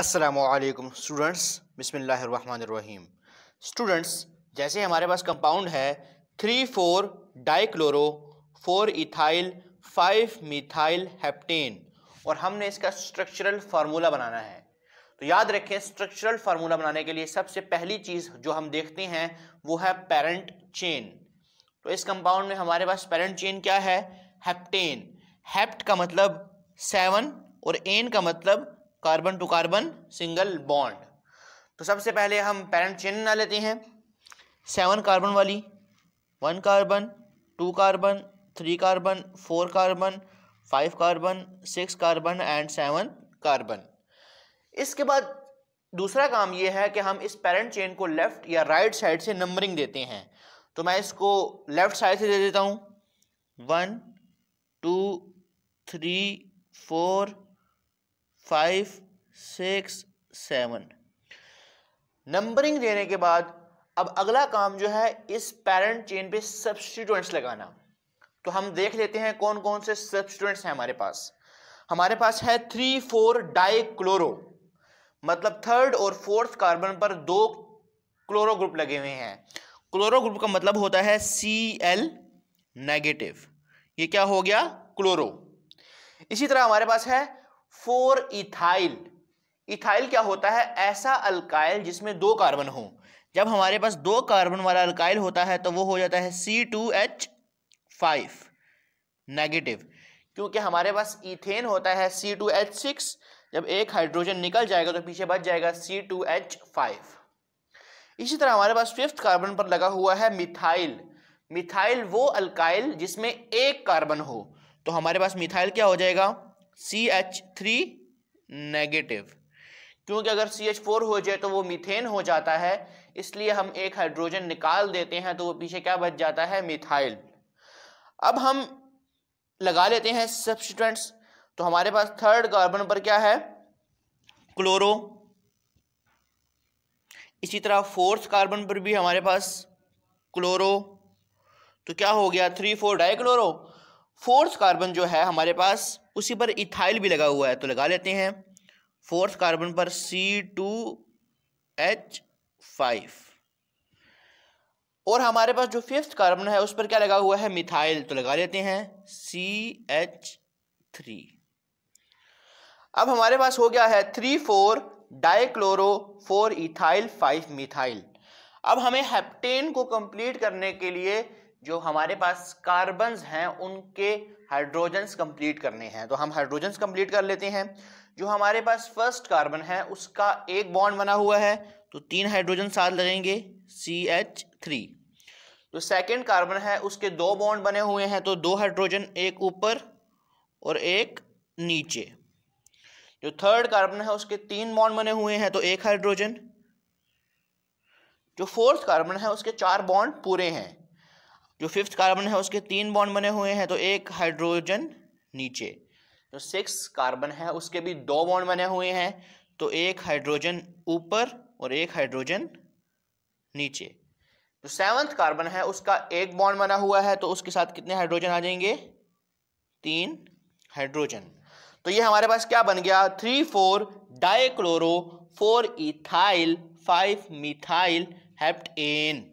अस्सलामुअलैकुम स्टूडेंट्स, बिस्मिल्लाहिर्रहमानिर्रहीम। स्टूडेंट्स, जैसे हमारे पास कंपाउंड है 3,4 डाइक्लोरो 4 इथाइल 5 मिथाइल हेप्टेन और हमने इसका स्ट्रक्चरल फार्मूला बनाना है। तो याद रखें, स्ट्रक्चरल फार्मूला बनाने के लिए सबसे पहली चीज़ जो हम देखते हैं वो है पेरेंट चेन। तो इस कंपाउंड में हमारे पास पेरेंट चेन क्या है? हेप्टेन। हेप्ट का मतलब 7 और एन का मतलब carbon to carbon single bond. तो सबसे पहले हम पेरेंट चेन बना लेते हैं। 7 कार्बन वाली, 1 carbon, 2 carbon, 3 carbon, 4 carbon, 5 carbon, 6 carbon and 7 carbon. इसके बाद दूसरा काम यह है कि हम इस पेरेंट चेन को लेफ्ट या राइट साइड से नंबरिंग देते हैं। तो मैं इसको लेफ्ट साइड से दे देता हूं 1 2 3 4 5 6 7। नंबरिंग देने के बाद अब अगला काम जो है इस पेरेंट चेन पे सब्स्टिट्यूएंट्स लगाना। तो हम देख लेते हैं कौन कौन से सब्स्टिट्यूएंट्स हैं हमारे पास। हमारे पास है 3,4 डाइक्लोरो, मतलब थर्ड और फोर्थ कार्बन पर 2 क्लोरो ग्रुप लगे हुए हैं। क्लोरो ग्रुप का मतलब होता है Cl नेगेटिव। ये क्या हो गया? क्लोरो। इसी तरह हमारे पास है 4 इथाइल। इथाइल क्या होता है? ऐसा अल्काइल जिसमें 2 कार्बन हो। जब हमारे पास 2 कार्बन वाला अल्काइल होता है तो वो हो जाता है C2H5 नेगेटिव, क्योंकि हमारे पास इथेन होता है C2H6। जब एक हाइड्रोजन निकल जाएगा तो पीछे बच जाएगा C2H5। इसी तरह हमारे पास 5th कार्बन पर लगा हुआ है मिथाइल। मिथाइल वो अल्काइल जिसमें 1 कार्बन हो। तो हमारे पास मिथाइल क्या हो जाएगा? CH3 नेगेटिव, क्योंकि अगर CH4 हो जाए तो वो मीथेन हो जाता है, इसलिए हम एक हाइड्रोजन निकाल देते हैं तो वो पीछे क्या बच जाता है? मिथाइल। अब हम लगा लेते हैं सब्स्टिट्यूएंट्स। तो हमारे पास थर्ड कार्बन पर क्या है? क्लोरो। इसी तरह फोर्थ कार्बन पर भी हमारे पास क्लोरो। तो क्या हो गया? 3,4 डाइक्लोरो। फोर्थ कार्बन जो है हमारे पास उसी पर इथाइल भी लगा हुआ है, तो लगा लेते हैं फोर्थ कार्बन पर C2H5। और हमारे पास जो 5th कार्बन है उस पर क्या लगा हुआ है? मिथाइल, तो लगा लेते हैं CH3। अब हमारे पास हो गया है 3,4 डाइक्लोरो 4 इथाइल 5 मिथाइल। अब हमें हेप्टेन को कंप्लीट करने के लिए जो हमारे पास कार्बन्स हैं उनके हाइड्रोजन्स कंप्लीट करने हैं। तो हम हाइड्रोजन्स कंप्लीट कर लेते हैं। जो हमारे पास फर्स्ट कार्बन है उसका एक बॉन्ड बना हुआ है, तो 3 हाइड्रोजन साथ लगेंगे CH3। जो सेकंड कार्बन है उसके 2 बॉन्ड बने हुए हैं, तो 2 हाइड्रोजन, एक ऊपर और एक नीचे। जो थर्ड कार्बन है उसके 3 बॉन्ड बने हुए हैं, तो 1 हाइड्रोजन। जो फोर्थ कार्बन है उसके 4 बॉन्ड पूरे हैं। जो 5th कार्बन है उसके 3 बॉन्ड बने हुए हैं, तो 1 हाइड्रोजन नीचे। जो 6 कार्बन है उसके भी 2 बॉन्ड बने हुए हैं, तो 1 हाइड्रोजन ऊपर और 1 हाइड्रोजन नीचे। जो 7th कार्बन है उसका 1 बॉन्ड बना हुआ है, तो उसके साथ कितने हाइड्रोजन आ जाएंगे? 3 हाइड्रोजन। तो ये हमारे पास क्या बन गया? 3,4 डाइक्लोरो 4 इथाइल 5 मिथाइल हेप्टेन।